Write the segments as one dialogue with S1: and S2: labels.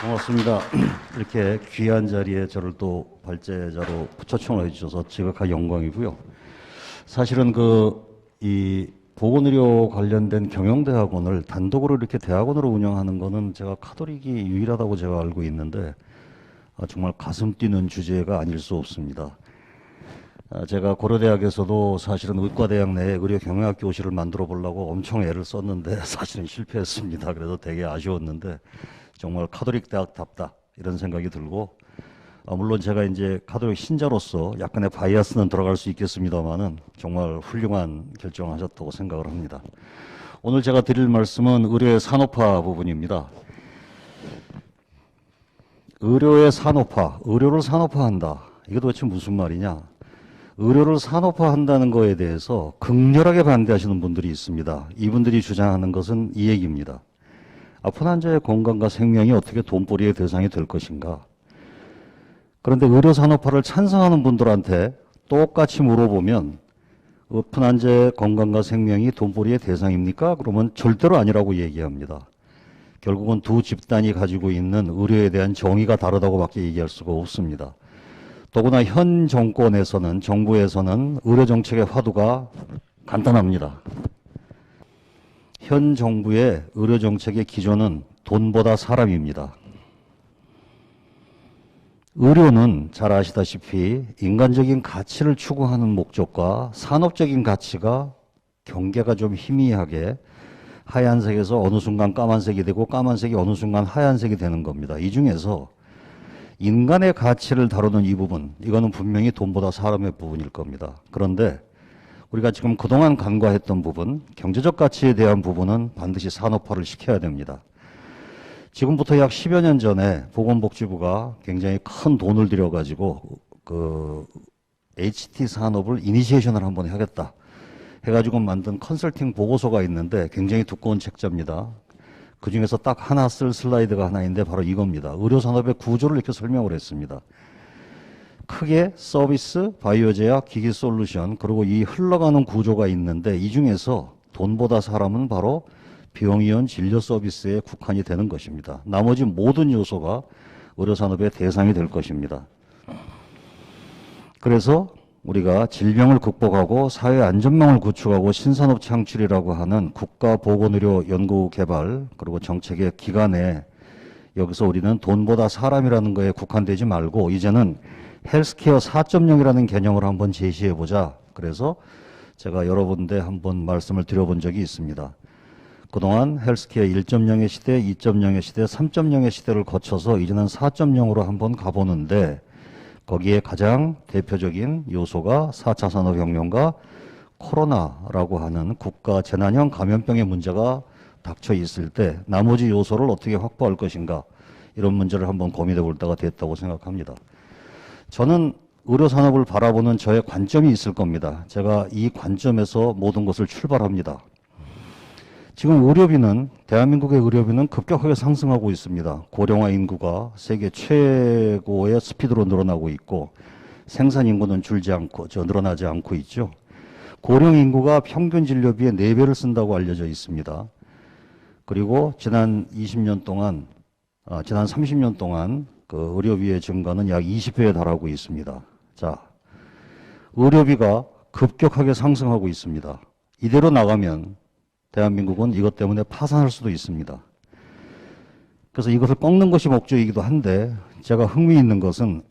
S1: 고맙습니다. 이렇게 귀한 자리에 저를 또 발제자로 초청을 해주셔서 지극한 영광이고요. 사실은 이 보건의료 관련된 경영대학원을 단독으로 이렇게 대학원으로 운영하는 거는 제가 카톨릭이 유일하다고 제가 알고 있는데 정말 가슴 뛰는 주제가 아닐 수 없습니다. 제가 고려대학에서도 사실은 의과대학 내에 의료경영학 교실을 만들어 보려고 엄청 애를 썼는데 사실은 실패했습니다. 그래서 되게 아쉬웠는데 정말 카톨릭 대학답다 이런 생각이 들고, 물론 제가 이제 카톨릭 신자로서 약간의 바이아스는 들어갈 수 있겠습니다만은 정말 훌륭한 결정하셨다고 생각을 합니다. 오늘 제가 드릴 말씀은 의료의 산업화 부분입니다. 의료의 산업화, 의료를 산업화한다. 이게 도대체 무슨 말이냐? 의료를 산업화한다는 거에 대해서 극렬하게 반대하시는 분들이 있습니다. 이분들이 주장하는 것은 이 얘기입니다. 아픈 환자의 건강과 생명이 어떻게 돈벌이의 대상이 될 것인가? 그런데 의료 산업화를 찬성하는 분들한테 똑같이 물어보면 아픈 환자의 건강과 생명이 돈벌이의 대상입니까? 그러면 절대로 아니라고 얘기합니다. 결국은 두 집단이 가지고 있는 의료에 대한 정의가 다르다고밖에 얘기할 수가 없습니다. 더구나 현 정권에서는, 정부에서는 의료 정책의 화두가 간단합니다. 현 정부의 의료 정책의 기조는 돈보다 사람입니다. 의료는 잘 아시다시피 인간적인 가치를 추구하는 목적과 산업적인 가치가 경계가 좀 희미하게 하얀색에서 어느 순간 까만색이 되고 까만색이 어느 순간 하얀색이 되는 겁니다. 이 중에서 인간의 가치를 다루는 이 부분, 이거는 분명히 돈보다 사람의 부분일 겁니다. 그런데 우리가 지금 그동안 간과했던 부분, 경제적 가치에 대한 부분은 반드시 산업화를 시켜야 됩니다. 지금부터 약 10여 년 전에 보건복지부가 굉장히 큰 돈을 들여가지고 HT 산업을 이니시에이션을 한번 하겠다 해가지고 만든 컨설팅 보고서가 있는데 굉장히 두꺼운 책자입니다. 그 중에서 딱 하나 쓸 슬라이드가 하나 있는데 바로 이겁니다. 의료산업의 구조를 이렇게 설명을 했습니다. 크게 서비스, 바이오제약, 기기 솔루션, 그리고 이 흘러가는 구조가 있는데 이 중에서 돈보다 사람은 바로 병의원 진료 서비스에 국한이 되는 것입니다. 나머지 모든 요소가 의료산업의 대상이 될 것입니다. 그래서 우리가 질병을 극복하고 사회 안전망을 구축하고 신산업 창출이라고 하는 국가보건의료 연구개발 그리고 정책의 기간에 여기서 우리는 돈보다 사람이라는 거에 국한되지 말고 이제는 헬스케어 4.0이라는 개념을 한번 제시해보자. 그래서 제가 여러 군데 한번 말씀을 드려본 적이 있습니다. 그동안 헬스케어 1.0의 시대, 2.0의 시대, 3.0의 시대를 거쳐서 이제는 4.0으로 한번 가보는데 거기에 가장 대표적인 요소가 4차 산업혁명과 코로나라고 하는 국가 재난형 감염병의 문제가 닥쳐 있을 때 나머지 요소를 어떻게 확보할 것인가 이런 문제를 한번 고민해 볼 때가 됐다고 생각합니다. 저는 의료산업을 바라보는 저의 관점이 있을 겁니다. 제가 이 관점에서 모든 것을 출발합니다. 지금 의료비는, 대한민국의 의료비는 급격하게 상승하고 있습니다. 고령화 인구가 세계 최고의 스피드로 늘어나고 있고 생산 인구는 늘어나지 않고 있죠. 고령 인구가 평균 진료비의 4배를 쓴다고 알려져 있습니다. 그리고 지난 30년 동안 그 의료비의 증가는 약 20배에 달하고 있습니다. 자, 의료비가 급격하게 상승하고 있습니다. 이대로 나가면 대한민국은 이것 때문에 파산할 수도 있습니다. 그래서 이것을 꺾는 것이 목적이기도 한데 제가 흥미있는 것은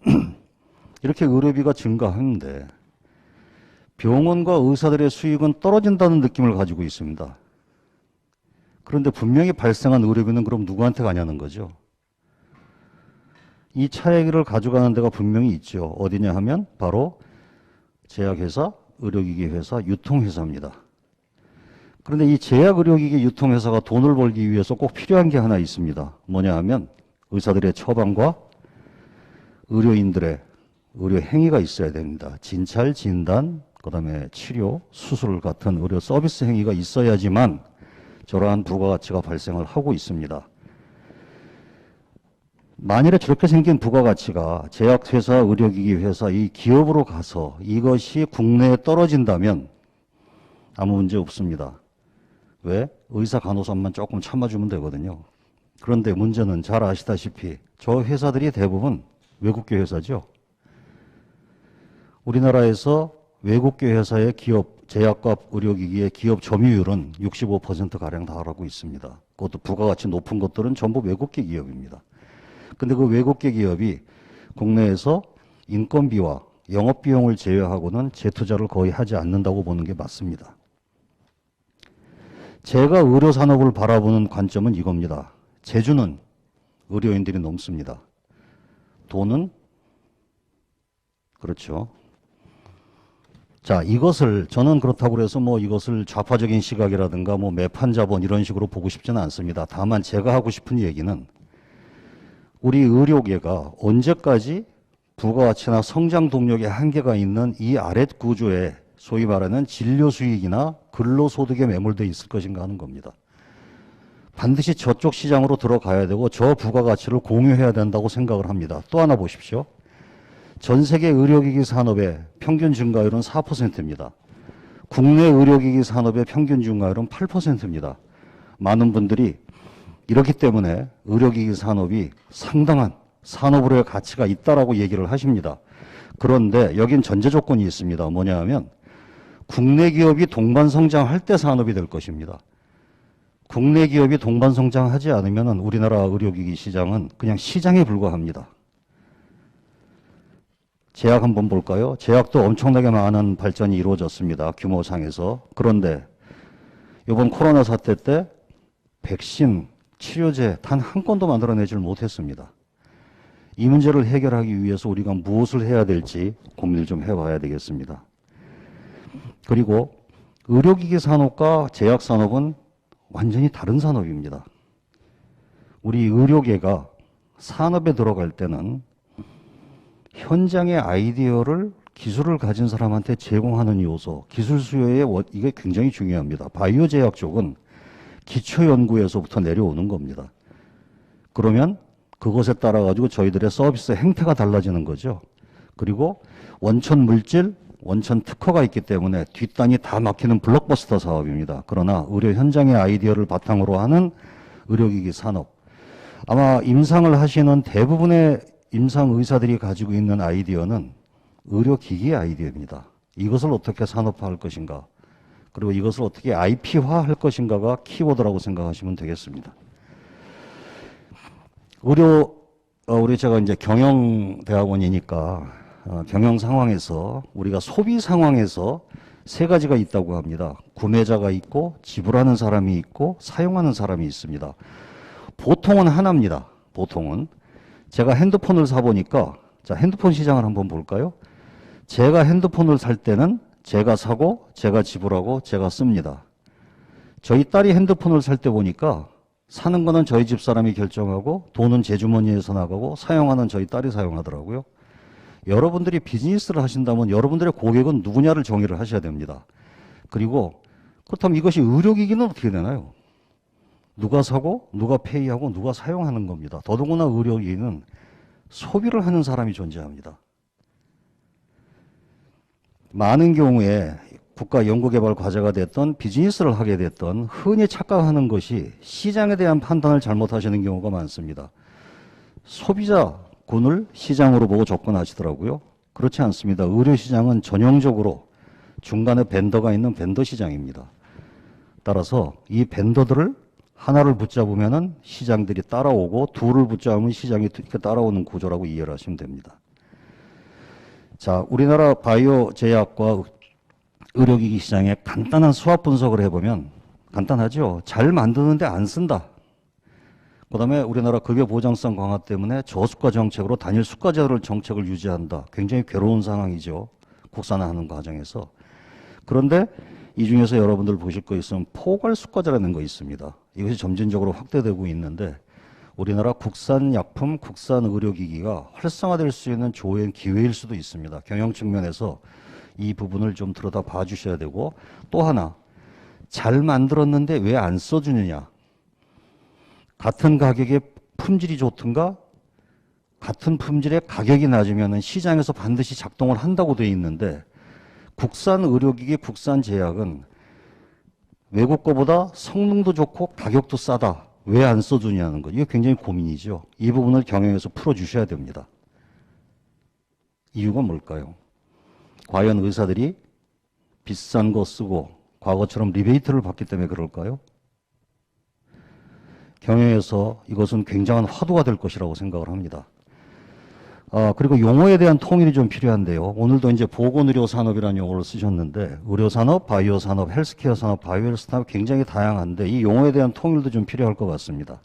S1: 이렇게 의료비가 증가하는데 병원과 의사들의 수익은 떨어진다는 느낌을 가지고 있습니다. 그런데 분명히 발생한 의료비는 그럼 누구한테 가냐는 거죠. 이 차액을 가져가는 데가 분명히 있죠. 어디냐 하면 바로 제약회사, 의료기기 회사, 유통회사입니다. 그런데 이 제약의료기기 유통회사가 돈을 벌기 위해서 꼭 필요한 게 하나 있습니다. 뭐냐 하면 의사들의 처방과 의료인들의 의료 행위가 있어야 됩니다. 진찰, 진단, 그다음에 치료, 수술 같은 의료 서비스 행위가 있어야지만 저러한 부가가치가 발생을 하고 있습니다. 만일에 저렇게 생긴 부가가치가 제약회사, 의료기기 회사, 이 기업으로 가서 이것이 국내에 떨어진다면 아무 문제 없습니다. 왜? 의사, 간호사만 조금 참아주면 되거든요. 그런데 문제는 잘 아시다시피 저 회사들이 대부분 외국계 회사죠. 우리나라에서 외국계 회사의 기업 제약과 의료기기의 기업 점유율은 65%가량 달하고 있습니다. 그것도 부가가치 높은 것들은 전부 외국계 기업입니다. 근데 그 외국계 기업이 국내에서 인건비와 영업비용을 제외하고는 재투자를 거의 하지 않는다고 보는 게 맞습니다. 제가 의료산업을 바라보는 관점은 이겁니다. 제주는 의료인들이 넘습니다. 돈은 그렇죠. 자, 이것을 저는 그렇다고 해서 뭐 이것을 좌파적인 시각이라든가 뭐 매판 자본 이런 식으로 보고 싶지는 않습니다. 다만 제가 하고 싶은 얘기는 우리 의료계가 언제까지 부가가치나 성장 동력의 한계가 있는 이 아랫 구조에 소위 말하는 진료 수익이나 근로소득에 매몰되어 있을 것인가 하는 겁니다. 반드시 저쪽 시장으로 들어가야 되고 저 부가가치를 공유해야 된다고 생각을 합니다. 또 하나 보십시오. 전 세계 의료기기 산업의 평균 증가율은 4%입니다. 국내 의료기기 산업의 평균 증가율은 8%입니다. 많은 분들이 이렇기 때문에 의료기기 산업이 상당한 산업으로의 가치가 있다라고 얘기를 하십니다. 그런데 여긴 전제 조건이 있습니다. 뭐냐 하면 국내 기업이 동반 성장할 때 산업이 될 것입니다. 국내 기업이 동반 성장하지 않으면 우리나라 의료기기 시장은 그냥 시장에 불과합니다. 제약 한번 볼까요? 제약도 엄청나게 많은 발전이 이루어졌습니다. 규모상에서. 그런데 이번 코로나 사태 때 백신, 치료제 단 한 건도 만들어내질 못했습니다. 이 문제를 해결하기 위해서 우리가 무엇을 해야 될지 고민을 좀 해봐야 되겠습니다. 그리고 의료기기 산업과 제약 산업은 완전히 다른 산업입니다. 우리 의료계가 산업에 들어갈 때는 현장의 아이디어를 기술을 가진 사람한테 제공하는 요소, 기술 수요에 이게 굉장히 중요합니다. 바이오 제약 쪽은 기초 연구에서부터 내려오는 겁니다. 그러면 그것에 따라 가지고 저희들의 서비스 행태가 달라지는 거죠. 그리고 원천 물질, 원천 특허가 있기 때문에 뒷단이 다 막히는 블록버스터 사업입니다. 그러나 의료 현장의 아이디어를 바탕으로 하는 의료기기 산업. 아마 임상을 하시는 대부분의 임상 의사들이 가지고 있는 아이디어는 의료기기 아이디어입니다. 이것을 어떻게 산업화할 것인가, 그리고 이것을 어떻게 IP화할 것인가가 키워드라고 생각하시면 되겠습니다. 우리 제가 이제 경영대학원이니까 경영 상황에서 우리가 소비 상황에서 세 가지가 있다고 합니다. 구매자가 있고 지불하는 사람이 있고 사용하는 사람이 있습니다. 보통은 하나입니다. 보통은. 제가 핸드폰을 사보니까 자, 핸드폰 시장을 한번 볼까요? 제가 핸드폰을 살 때는 제가 사고 제가 지불하고 제가 씁니다. 저희 딸이 핸드폰을 살 때 보니까 사는 거는 저희 집사람이 결정하고 돈은 제 주머니에서 나가고 사용하는 저희 딸이 사용하더라고요. 여러분들이 비즈니스를 하신다면 여러분들의 고객은 누구냐를 정의를 하셔야 됩니다. 그리고 그렇다면 이것이 의료기기는 어떻게 되나요? 누가 사고 누가 페이하고 누가 사용하는 겁니다. 더더구나 의료기기는 소비를 하는 사람이 존재합니다. 많은 경우에 국가 연구개발 과제가 됐던 비즈니스를 하게 됐던 흔히 착각하는 것이 시장에 대한 판단을 잘못하시는 경우가 많습니다. 소비자군을 시장으로 보고 접근하시더라고요. 그렇지 않습니다. 의료시장은 전형적으로 중간에 벤더가 있는 벤더 시장입니다. 따라서 이 벤더들을 하나를 붙잡으면 시장들이 따라오고 둘을 붙잡으면 시장이 이렇게 따라오는 구조라고 이해를 하시면 됩니다. 자, 우리나라 바이오 제약과 의료기기 시장의 간단한 수합 분석을 해보면 간단하죠. 잘 만드는데 안 쓴다. 그 다음에 우리나라 급여 보장성 강화 때문에 저수가 정책으로 단일 수가제도를 정책을 유지한다. 굉장히 괴로운 상황이죠. 국산화하는 과정에서. 그런데 이 중에서 여러분들 보실 거 있으면 포괄 수가제라는 거 있습니다. 이것이 점진적으로 확대되고 있는데 우리나라 국산 약품, 국산 의료기기가 활성화될 수 있는 좋은 기회일 수도 있습니다. 경영 측면에서 이 부분을 좀 들여다 봐 주셔야 되고, 또 하나, 잘 만들었는데 왜 안 써주느냐. 같은 가격에 품질이 좋든가 같은 품질의 가격이 낮으면 시장에서 반드시 작동을 한다고 되어 있는데 국산 의료기기, 국산 제약은 외국 거보다 성능도 좋고 가격도 싸다. 왜 안 써주냐는 거. 이게 굉장히 고민이죠. 이 부분을 경영에서 풀어주셔야 됩니다. 이유가 뭘까요? 과연 의사들이 비싼 거 쓰고 과거처럼 리베이트를 받기 때문에 그럴까요? 경영에서 이것은 굉장한 화두가 될 것이라고 생각을 합니다. 그리고 용어에 대한 통일이 좀 필요한데요. 오늘도 이제 보건의료 산업이라는 용어를 쓰셨는데, 의료 산업, 바이오 산업, 헬스케어 산업, 바이오헬스 산업 굉장히 다양한데 이 용어에 대한 통일도 좀 필요할 것 같습니다.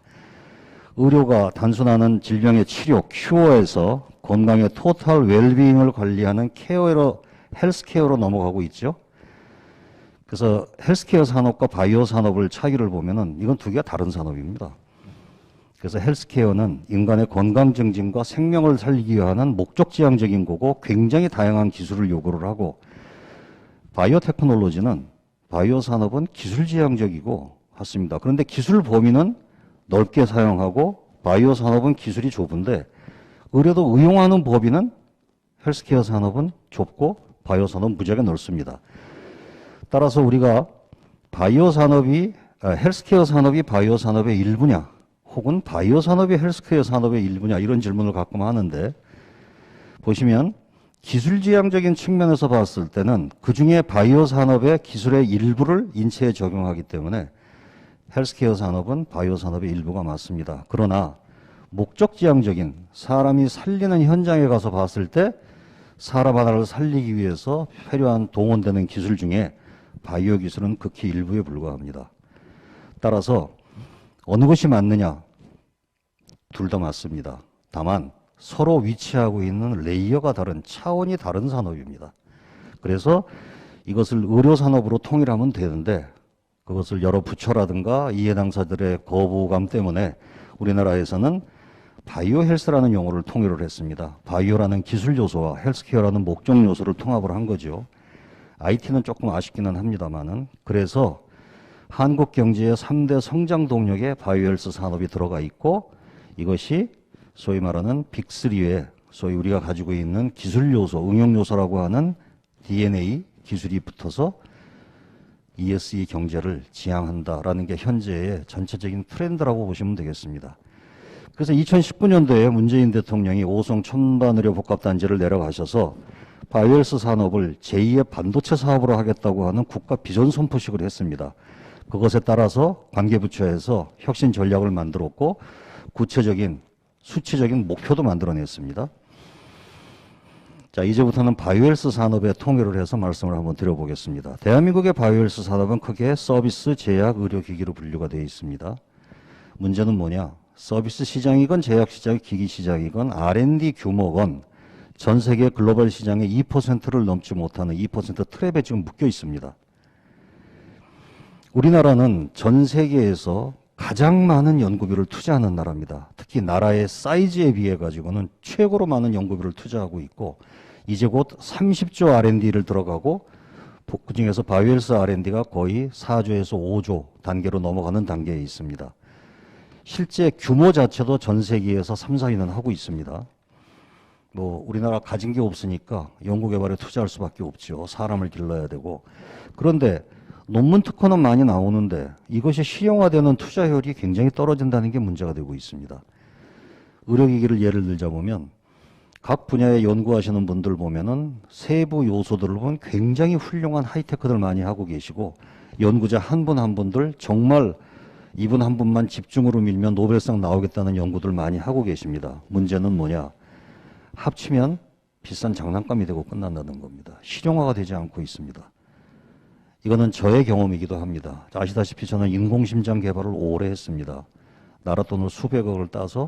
S1: 의료가 단순한 질병의 치료, 큐어에서 건강의 토탈 웰비잉을 관리하는 케어로, 헬스케어로 넘어가고 있죠. 그래서 헬스케어 산업과 바이오 산업을 차이를 보면은 이건 두 개가 다른 산업입니다. 그래서 헬스케어는 인간의 건강 증진과 생명을 살리기 위한 목적지향적인 거고 굉장히 다양한 기술을 요구를 하고, 바이오 테크놀로지는 바이오 산업은 기술지향적이고 같습니다. 그런데 기술 범위는 넓게 사용하고 바이오 산업은 기술이 좁은데, 의료도 의용하는 범위는 헬스케어 산업은 좁고 바이오 산업은 무지하게 넓습니다. 따라서 우리가 바이오 산업이 헬스케어 산업이 바이오 산업의 일부냐, 혹은 바이오 산업이 헬스케어 산업의 일부냐, 이런 질문을 가끔 하는데, 보시면 기술지향적인 측면에서 봤을 때는 그중에 바이오 산업의 기술의 일부를 인체에 적용하기 때문에 헬스케어 산업은 바이오 산업의 일부가 맞습니다. 그러나 목적지향적인 사람이 살리는 현장에 가서 봤을 때 사람 하나를 살리기 위해서 필요한 동원되는 기술 중에 바이오 기술은 극히 일부에 불과합니다. 따라서 어느 것이 맞느냐? 둘 다 맞습니다. 다만 서로 위치하고 있는 레이어가 다른, 차원이 다른 산업입니다. 그래서 이것을 의료 산업으로 통일하면 되는데, 그것을 여러 부처라든가 이해 당사자들의 거부감 때문에 우리나라에서는 바이오 헬스라는 용어를 통일을 했습니다. 바이오라는 기술 요소와 헬스케어라는 목적 요소를 통합을 한 거죠. IT는 조금 아쉽기는 합니다만은, 그래서 한국 경제의 3대 성장 동력에 바이오헬스 산업이 들어가 있고, 이것이 소위 말하는 빅3에 소위 우리가 가지고 있는 기술 요소, 응용 요소라고 하는 DNA 기술이 붙어서 ESG 경제를 지향한다라는 게 현재의 전체적인 트렌드라고 보시면 되겠습니다. 그래서 2019년도에 문재인 대통령이 5성 첨단의료 복합단지를 내려가셔서 바이오헬스 산업을 제2의 반도체 사업으로 하겠다고 하는 국가 비전 선포식을 했습니다. 그것에 따라서 관계부처에서 혁신 전략을 만들었고 구체적인 수치적인 목표도 만들어냈습니다. 자, 이제부터는 바이오헬스 산업의 통일을 해서 말씀을 한번 드려보겠습니다. 대한민국의 바이오헬스 산업은 크게 서비스, 제약, 의료기기로 분류가 되어 있습니다. 문제는 뭐냐? 서비스 시장이건 제약 시장, 기기 시장이건 R&D 규모건 전 세계 글로벌 시장의 2%를 넘지 못하는 2% 트랩에 지금 묶여 있습니다. 우리나라는 전 세계에서 가장 많은 연구비를 투자하는 나라입니다. 특히 나라의 사이즈에 비해 가지고는 최고로 많은 연구비를 투자하고 있고, 이제 곧 30조 R&D를 들어가고, 그중에서 바이오헬스 R&D가 거의 4조에서 5조 단계로 넘어가는 단계에 있습니다. 실제 규모 자체도 전 세계에서 3, 4위는 하고 있습니다. 우리나라 가진 게 없으니까 연구개발에 투자할 수밖에 없죠. 사람을 길러야 되고. 그런데 논문 특허는 많이 나오는데 이것이 실용화되는 투자 효율이 굉장히 떨어진다는 게 문제가 되고 있습니다. 의료기기를 예를 들자보면 각 분야에 연구하시는 분들 보면은 세부 요소들을 보면 굉장히 훌륭한 하이테크들 많이 하고 계시고, 연구자 한 분 한 분들 정말 이분 한 분만 집중으로 밀면 노벨상 나오겠다는 연구들 많이 하고 계십니다. 문제는 뭐냐? 합치면 비싼 장난감이 되고 끝난다는 겁니다. 실용화가 되지 않고 있습니다. 이거는 저의 경험이기도 합니다. 아시다시피 저는 인공심장 개발을 오래 했습니다. 나라 돈을 수백억을 따서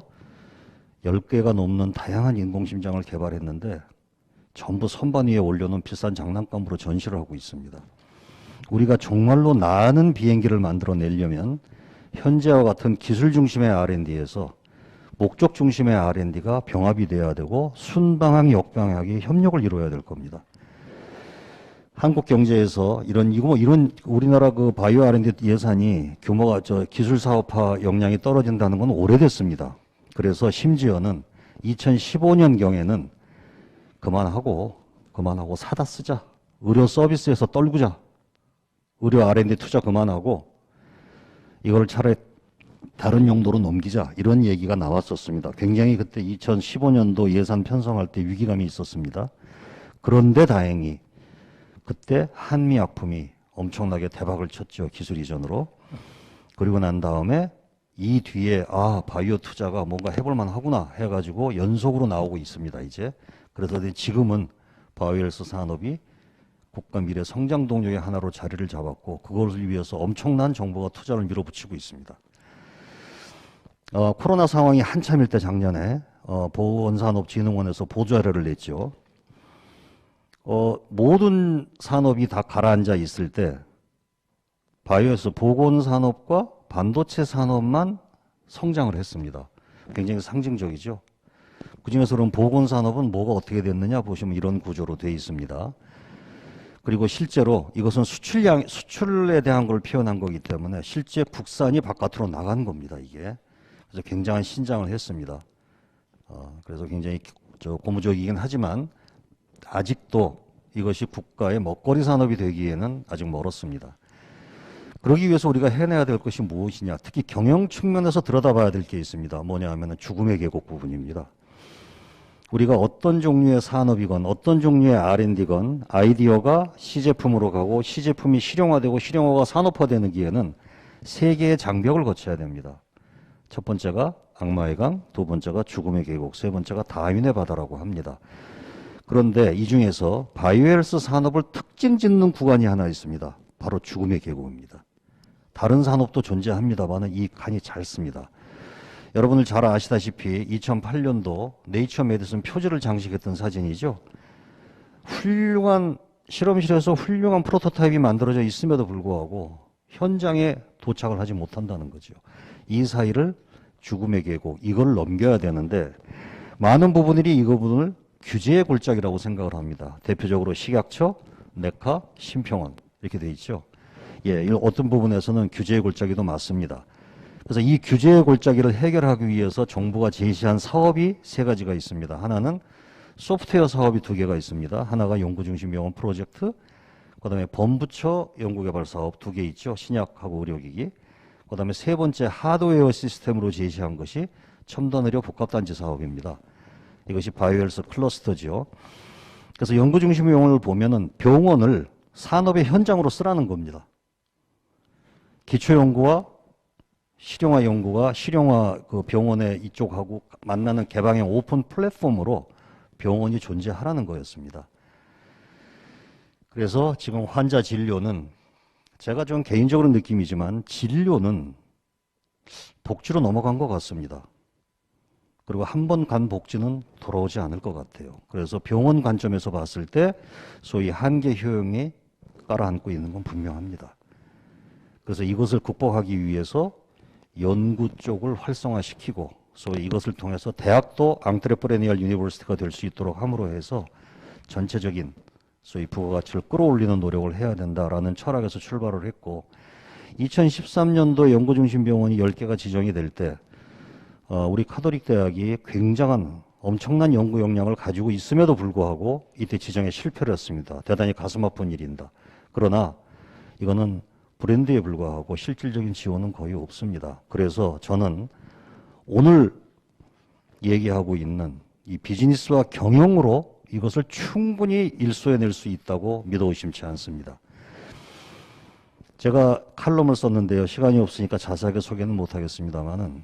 S1: 10개가 넘는 다양한 인공심장을 개발했는데 전부 선반 위에 올려놓은 비싼 장난감으로 전시를 하고 있습니다. 우리가 정말로 나는 비행기를 만들어내려면 현재와 같은 기술 중심의 R&D에서 목적 중심의 R&D가 병합이 돼야 되고 순방향, 역방향이 협력을 이루어야 될 겁니다. 한국 경제에서 이런 우리나라 그 바이오 R&D 예산이 규모가 기술 사업화 역량이 떨어진다는 건 오래됐습니다. 그래서 심지어는 2015년 경에는 그만하고 사다 쓰자. 의료 서비스에서 떨구자. 의료 R&D 투자 그만하고 이걸 차라리 다른 용도로 넘기자 이런 얘기가 나왔었습니다. 굉장히 그때 2015년도 예산 편성할 때 위기감이 있었습니다. 그런데 다행히 그때 한미약품이 엄청나게 대박을 쳤죠. 기술 이전으로. 그리고 난 다음에 이 뒤에 바이오 투자가 뭔가 해볼만 하구나 해가지고 연속으로 나오고 있습니다. 이제. 그래서 지금은 바이오헬스 산업이 국가 미래 성장 동력의 하나로 자리를 잡았고 그것을 위해서 엄청난 정부가 투자를 밀어붙이고 있습니다. 코로나 상황이 한참일 때 작년에 보건산업진흥원에서 보조자료를 냈죠. 모든 산업이 다 가라앉아 있을 때 바이오에서 보건산업과 반도체 산업만 성장을 했습니다. 굉장히 상징적이죠. 그중에서 그럼 보건산업은 뭐가 어떻게 됐느냐 보시면 이런 구조로 되어 있습니다. 그리고 실제로 이것은 수출에 대한 걸 표현한 거기 때문에 실제 국산이 바깥으로 나간 겁니다. 이게. 그래서 굉장한 신장을 했습니다. 그래서 굉장히 고무적이긴 하지만 아직도 이것이 국가의 먹거리 산업이 되기에는 아직 멀었습니다. 그러기 위해서 우리가 해내야 될 것이 무엇이냐. 특히 경영 측면에서 들여다봐야 될 게 있습니다. 뭐냐 하면 죽음의 계곡 부분입니다. 우리가 어떤 종류의 산업이건 어떤 종류의 R&D건 아이디어가 시제품으로 가고 시제품이 실용화되고 실용화가 산업화되는 기에는 세 개의 장벽을 거쳐야 됩니다. 첫 번째가 악마의 강, 두 번째가 죽음의 계곡, 세 번째가 다윈의 바다라고 합니다. 그런데 이 중에서 바이오헬스 산업을 특징 짓는 구간이 하나 있습니다. 바로 죽음의 계곡입니다. 다른 산업도 존재합니다만 이 간이 잘 씁니다. 여러분들 잘 아시다시피 2008년도 네이처 메디슨 표지를 장식했던 사진이죠. 훌륭한 실험실에서 훌륭한 프로토타입이 만들어져 있음에도 불구하고 현장에 도착을 하지 못한다는 거죠. 이 사이를 죽음의 계곡, 이걸 넘겨야 되는데 많은 부분들이 이 부분을 규제의 골짜기라고 생각을 합니다. 대표적으로 식약처, 내카, 심평원 이렇게 돼 있죠. 어떤 부분에서는 규제의 골짜기도 맞습니다. 그래서 이 규제의 골짜기를 해결하기 위해서 정부가 제시한 사업이 세 가지가 있습니다. 하나는 소프트웨어 사업이 두 개가 있습니다. 하나가 연구중심병원 프로젝트, 그 다음에 범부처 연구개발 사업 두 개 있죠. 신약하고 의료기기. 그 다음에 세 번째 하드웨어 시스템으로 제시한 것이 첨단의료 복합단지 사업입니다. 이것이 바이오헬스 클러스터죠. 그래서 연구중심병원을 보면은 병원을 산업의 현장으로 쓰라는 겁니다. 기초연구와 실용화 연구가 실용화 그 병원의 이쪽하고 만나는 개방형 오픈 플랫폼으로 병원이 존재하라는 거였습니다. 그래서 지금 환자 진료는 제가 좀 개인적으로 느낌이지만 진료는 복지로 넘어간 것 같습니다. 그리고 한 번 간 복지는 돌아오지 않을 것 같아요. 그래서 병원 관점에서 봤을 때 소위 한계 효용이 깔아앉고 있는 건 분명합니다. 그래서 이것을 극복하기 위해서 연구 쪽을 활성화시키고 소위 이것을 통해서 대학도 앙트레프레니얼 유니버시티가 될 수 있도록 함으로 해서 전체적인 소위 부가가치를 끌어올리는 노력을 해야 된다라는 철학에서 출발을 했고 2013년도 연구중심병원이 10개가 지정이 될 때 우리 카톨릭 대학이 굉장한 엄청난 연구 역량을 가지고 있음에도 불구하고 이때 지정에 실패를 했습니다. 대단히 가슴 아픈 일입니다. 그러나 이거는 브랜드에 불과하고 실질적인 지원은 거의 없습니다. 그래서 저는 오늘 얘기하고 있는 이 비즈니스와 경영으로 이것을 충분히 일소해낼 수 있다고 믿어 의심치 않습니다. 제가 칼럼을 썼는데요. 시간이 없으니까 자세하게 소개는 못하겠습니다만은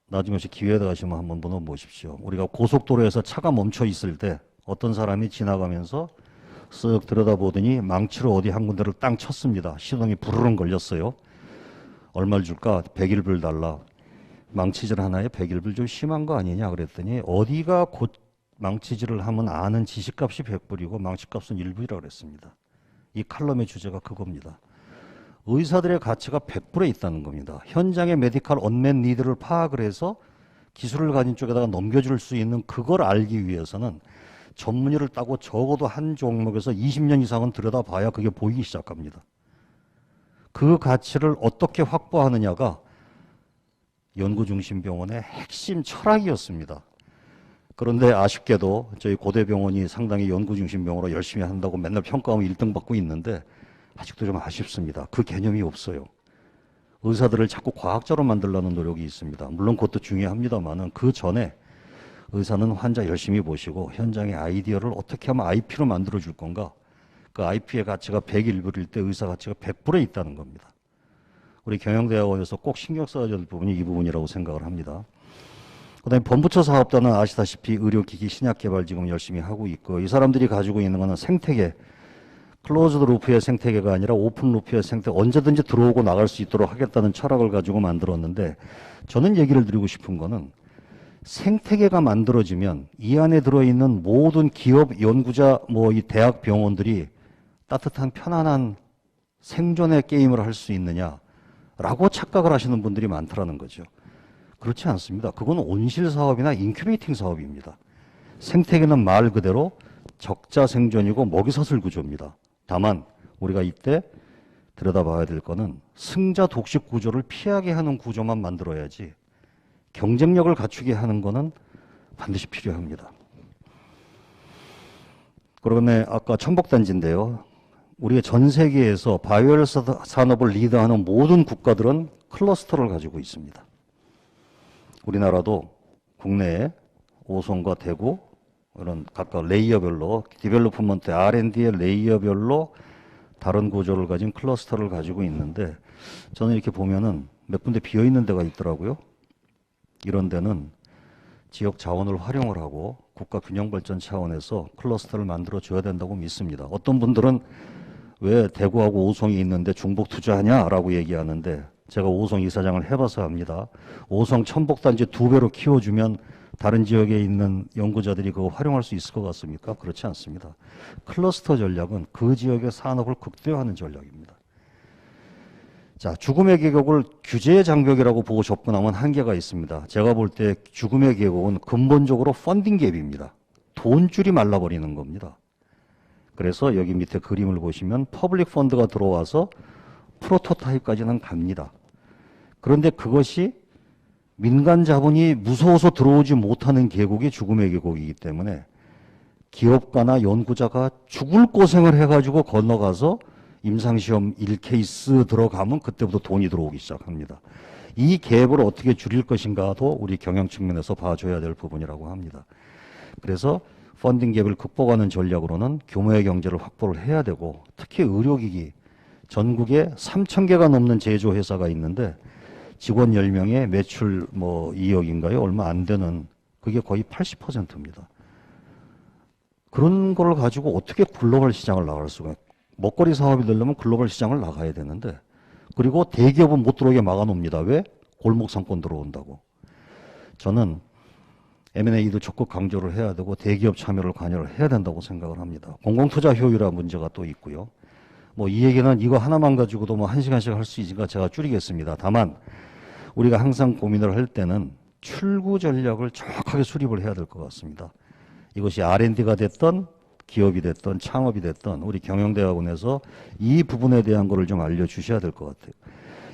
S1: 나중에 혹시 기회가 되시면 한번 보십시오. 우리가 고속도로에서 차가 멈춰 있을 때 어떤 사람이 지나가면서 쓱 들여다보더니 망치로 어디 한 군데를 땅 쳤습니다. 시동이 부르릉 걸렸어요. 얼마를 줄까? 100일불 달라. 망치질 하나에 100일불 좀 심한 거 아니냐 그랬더니 어디가 곧 망치질을 하면 아는 지식값이 100불이고 망치값은 1불이라고 그랬습니다. 이 칼럼의 주제가 그겁니다. 의사들의 가치가 100불에 있다는 겁니다. 현장의 메디컬 언맨 니드를 파악을 해서 기술을 가진 쪽에다가 넘겨줄 수 있는 그걸 알기 위해서는 전문의를 따고 적어도 한 종목에서 20년 이상은 들여다봐야 그게 보이기 시작합니다. 그 가치를 어떻게 확보하느냐가 연구중심병원의 핵심 철학이었습니다. 그런데 아쉽게도 저희 고대병원이 상당히 연구중심병원으로 열심히 한다고 맨날 평가하면 1등 받고 있는데 아직도 좀 아쉽습니다. 그 개념이 없어요. 의사들을 자꾸 과학자로 만들려는 노력이 있습니다. 물론 그것도 중요합니다만은 그 전에 의사는 환자 열심히 보시고 현장의 아이디어를 어떻게 하면 IP로 만들어줄 건가. 그 IP의 가치가 101불일 때 의사 가치가 100불에 있다는 겁니다. 우리 경영대학원에서 꼭 신경 써야 될 부분이 이 부분이라고 생각을 합니다. 그다음에 범부처 사업단은 아시다시피 의료기기 신약 개발 지금 열심히 하고 있고 이 사람들이 가지고 있는 거는 생태계, 클로즈드 루프의 생태계가 아니라 오픈 루프의 생태계, 언제든지 들어오고 나갈 수 있도록 하겠다는 철학을 가지고 만들었는데 저는 얘기를 드리고 싶은 거는 생태계가 만들어지면 이 안에 들어있는 모든 기업, 연구자, 뭐 이 대학, 병원들이 따뜻한 편안한 생존의 게임을 할 수 있느냐라고 착각을 하시는 분들이 많더라는 거죠. 그렇지 않습니다. 그건 온실 사업이나 인큐베이팅 사업입니다. 생태계는 말 그대로 적자 생존이고 먹이사슬 구조입니다. 다만 우리가 이때 들여다봐야 될 거는 승자 독식 구조를 피하게 하는 구조만 만들어야지 경쟁력을 갖추게 하는 거는 반드시 필요합니다. 그러면 아까 천복단지인데요. 우리가 전 세계에서 바이오헬스 산업을 리드하는 모든 국가들은 클러스터를 가지고 있습니다. 우리나라도 국내에 오송과 대구 이런 각각 레이어별로 디벨로프먼트 R&D의 레이어별로 다른 구조를 가진 클러스터를 가지고 있는데 저는 이렇게 보면은 몇 군데 비어 있는 데가 있더라고요. 이런 데는 지역 자원을 활용을 하고 국가 균형 발전 차원에서 클러스터를 만들어 줘야 된다고 믿습니다. 어떤 분들은 왜 대구하고 오송이 있는데 중복 투자하냐라고 얘기하는데 제가 오송 이사장을 해봐서 합니다. 오송 천복단지 2배로 키워주면 다른 지역에 있는 연구자들이 그거 활용할 수 있을 것 같습니까? 그렇지 않습니다. 클러스터 전략은 그 지역의 산업을 극대화하는 전략입니다. 자, 죽음의 계곡을 규제의 장벽이라고 보고 접근하면 한계가 있습니다. 제가 볼 때 죽음의 계곡은 근본적으로 펀딩 갭입니다. 돈줄이 말라버리는 겁니다. 그래서 여기 밑에 그림을 보시면 퍼블릭 펀드가 들어와서 프로토타입까지는 갑니다. 그런데 그것이 민간 자본이 무서워서 들어오지 못하는 계곡이 죽음의 계곡이기 때문에 기업가나 연구자가 죽을 고생을 해가지고 건너가서 임상시험 1케이스 들어가면 그때부터 돈이 들어오기 시작합니다. 이 갭을 어떻게 줄일 것인가도 우리 경영 측면에서 봐줘야 될 부분이라고 합니다. 그래서 펀딩 갭을 극복하는 전략으로는 규모의 경제를 확보를 해야 되고 특히 의료기기 전국에 3,000개가 넘는 제조회사가 있는데 직원 10명에 매출 뭐 2억인가요? 얼마 안 되는 그게 거의 80%입니다. 그런 걸 가지고 어떻게 글로벌 시장을 나갈 수가 먹거리 사업이 되려면 글로벌 시장을 나가야 되는데 그리고 대기업은 못 들어오게 막아놓습니다. 왜? 골목 상권 들어온다고. 저는 M&A도 적극 강조를 해야 되고 대기업 참여를 관여를 해야 된다고 생각을 합니다. 공공투자 효율화 문제가 또 있고요. 뭐 이 얘기는 이거 하나만 가지고도 뭐 1시간씩 할 수 있으니까 제가 줄이겠습니다. 다만 우리가 항상 고민을 할 때는 출구 전략을 정확하게 수립을 해야 될 것 같습니다. 이것이 R&D가 됐던 기업이 됐던 창업이 됐던 우리 경영대학원에서 이 부분에 대한 거를 좀 알려주셔야 될 것 같아요.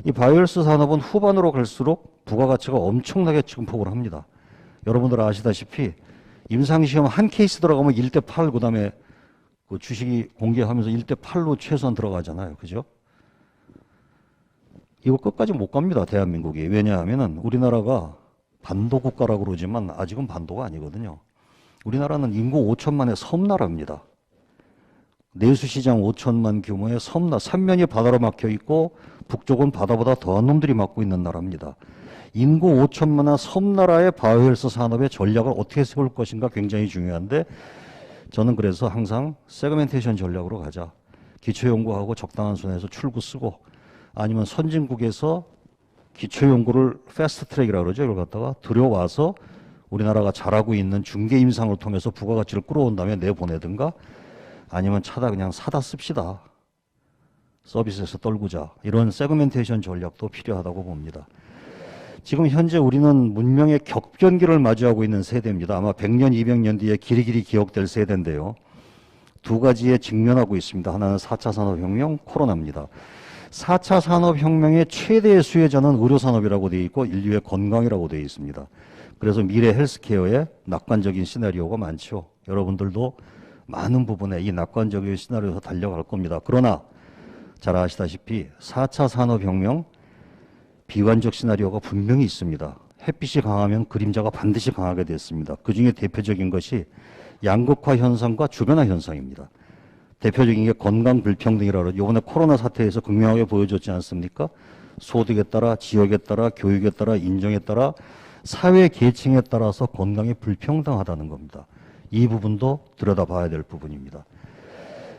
S1: 이 바이오헬스 산업은 후반으로 갈수록 부가가치가 엄청나게 증폭을 합니다. 여러분들 아시다시피 임상시험 한 케이스 들어가면 1대8 그다음에 그 주식이 공개하면서 1대8로 최소한 들어가잖아요. 그죠? 이거 끝까지 못 갑니다. 대한민국이. 왜냐하면 우리나라가 반도 국가라고 그러지만 아직은 반도가 아니거든요. 우리나라는 인구 5천만의 섬나라입니다. 내수시장 5천만 규모의 섬나, 삼면이 바다로 막혀 있고 북쪽은 바다보다 더한 놈들이 막고 있는 나라입니다. 인구 5천만의 섬나라의 바이오헬스 산업의 전략을 어떻게 세울 것인가 굉장히 중요한데 저는 그래서 항상 세그멘테이션 전략으로 가자. 기초연구하고 적당한 선에서 출구 쓰고 아니면 선진국에서 기초연구를 패스트트랙이라고 그러죠. 이걸 갖다가 들여와서 우리나라가 잘하고 있는 중개임상을 통해서 부가가치를 끌어온 다음에 내보내든가 아니면 차다 그냥 사다 씁시다. 서비스에서 떨구자. 이런 세그멘테이션 전략도 필요하다고 봅니다. 지금 현재 우리는 문명의 격변기를 마주하고 있는 세대입니다. 아마 100년, 200년 뒤에 길이길이 기억될 세대인데요. 두 가지에 직면하고 있습니다. 하나는 4차 산업혁명, 코로나입니다. 4차 산업혁명의 최대의 수혜자는 의료산업이라고 되어 있고 인류의 건강이라고 되어 있습니다. 그래서 미래 헬스케어에 낙관적인 시나리오가 많죠. 여러분들도 많은 부분에 이 낙관적인 시나리오에서 달려갈 겁니다. 그러나 잘 아시다시피 4차 산업혁명 비관적 시나리오가 분명히 있습니다. 햇빛이 강하면 그림자가 반드시 강하게 됐습니다. 그중에 대표적인 것이 양극화 현상과 주변화 현상입니다. 대표적인 게 건강 불평등이라고 이번에 코로나 사태에서 극명하게 보여줬지 않습니까? 소득에 따라, 지역에 따라, 교육에 따라, 인종에 따라, 사회 계층에 따라서 건강이 불평등하다는 겁니다. 이 부분도 들여다봐야 될 부분입니다.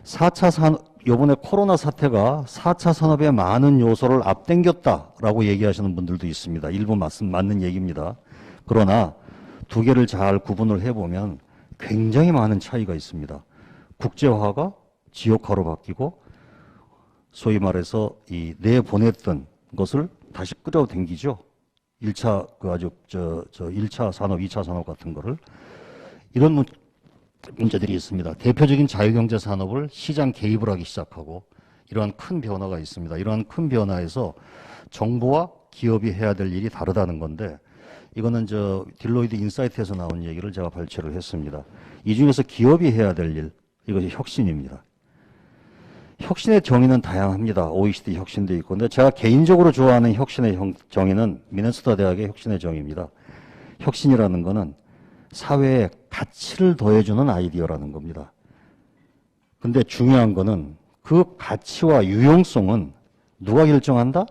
S1: 4차 산업, 이번에 코로나 사태가 4차 산업의 많은 요소를 앞당겼다라고 얘기하시는 분들도 있습니다. 일부 맞는 얘기입니다. 그러나 두 개를 잘 구분을 해보면 굉장히 많은 차이가 있습니다. 국제화가 지역화로 바뀌고 소위 말해서 이 내보냈던 것을 다시 끌어당기죠. 1차 그 아주 1차 산업, 2차 산업 같은 거를 이런 문제들이 있습니다. 대표적인 자유경제 산업을 시장 개입을 하기 시작하고 이러한 큰 변화가 있습니다. 이러한 큰 변화에서 정부와 기업이 해야 될 일이 다르다는 건데 이거는 딜로이트 인사이트에서 나온 얘기를 제가 발췌를 했습니다. 이 중에서 기업이 해야 될 일, 이것이 혁신입니다. 혁신의 정의는 다양합니다. OECD 혁신도 있고. 근데 제가 개인적으로 좋아하는 혁신의 정의는 미네소타 대학의 혁신의 정의입니다. 혁신이라는 거는 사회에 가치를 더해주는 아이디어라는 겁니다. 근데 중요한 거는 그 가치와 유용성은 누가 결정한다?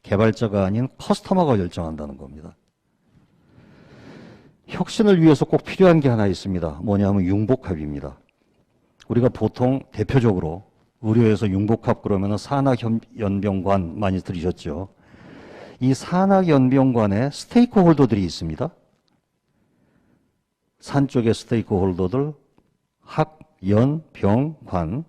S1: 개발자가 아닌 커스터머가 결정한다는 겁니다. 혁신을 위해서 꼭 필요한 게 하나 있습니다. 뭐냐면 융복합입니다. 우리가 보통 대표적으로 의료에서 융복합 그러면 산학연병관 많이 들으셨죠. 이 산학연병관에 스테이크 홀더들이 있습니다. 산 쪽의 스테이크 홀더들, 학, 연, 병, 관.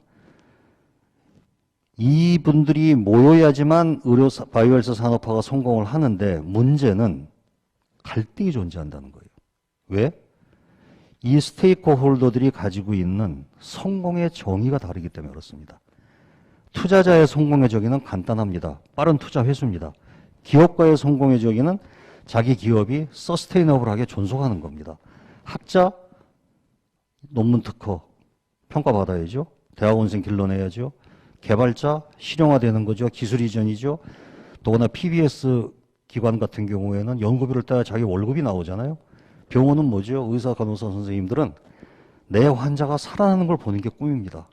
S1: 이분들이 모여야지만 의료 바이오헬스 산업화가 성공을 하는데 문제는 갈등이 존재한다는 거예요. 왜? 이 스테이크 홀더들이 가지고 있는 성공의 정의가 다르기 때문에 그렇습니다. 투자자의 성공의 정의는 간단합니다. 빠른 투자 회수입니다. 기업가의 성공의 정의는 자기 기업이 서스테이너블하게 존속하는 겁니다. 학자, 논문 특허, 평가받아야죠. 대학원생 길러내야죠. 개발자, 실용화되는 거죠. 기술 이전이죠. 더구나 PBS 기관 같은 경우에는 연구비를 따야 자기 월급이 나오잖아요. 병원은 뭐죠? 의사, 간호사 선생님들은 내 환자가 살아나는 걸 보는 게 꿈입니다.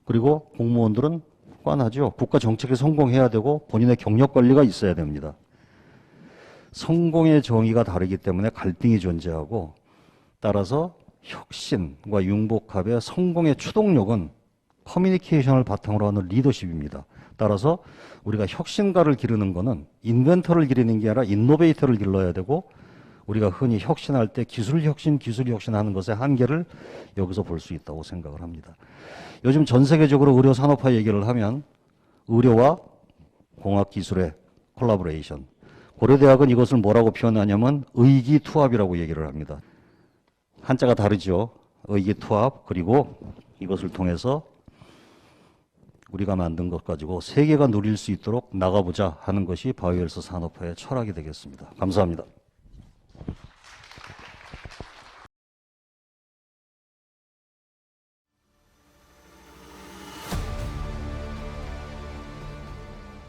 S1: 그리고 공무원들은 꽈나죠. 국가 정책에 성공해야 되고 본인의 경력 관리가 있어야 됩니다. 성공의 정의가 다르기 때문에 갈등이 존재하고 따라서 혁신과 융복합의 성공의 추동력은 커뮤니케이션을 바탕으로 하는 리더십입니다. 따라서 우리가 혁신가를 기르는 거는 인벤터를 기르는 게 아니라 인노베이터를 길러야 되고 우리가 흔히 혁신할 때 기술 혁신 하는 것의 한계를 여기서 볼 수 있다고 생각을 합니다. 요즘 전 세계적으로 의료 산업화 얘기를 하면 의료와 공학기술의 콜라보레이션. 고려대학은 이것을 뭐라고 표현하냐면 의기투합이라고 얘기를 합니다. 한자가 다르죠. 의기투합. 그리고 이것을 통해서 우리가 만든 것 가지고 세계가 누릴 수 있도록 나가보자 하는 것이 바이오헬스 산업화의 철학이 되겠습니다. 감사합니다.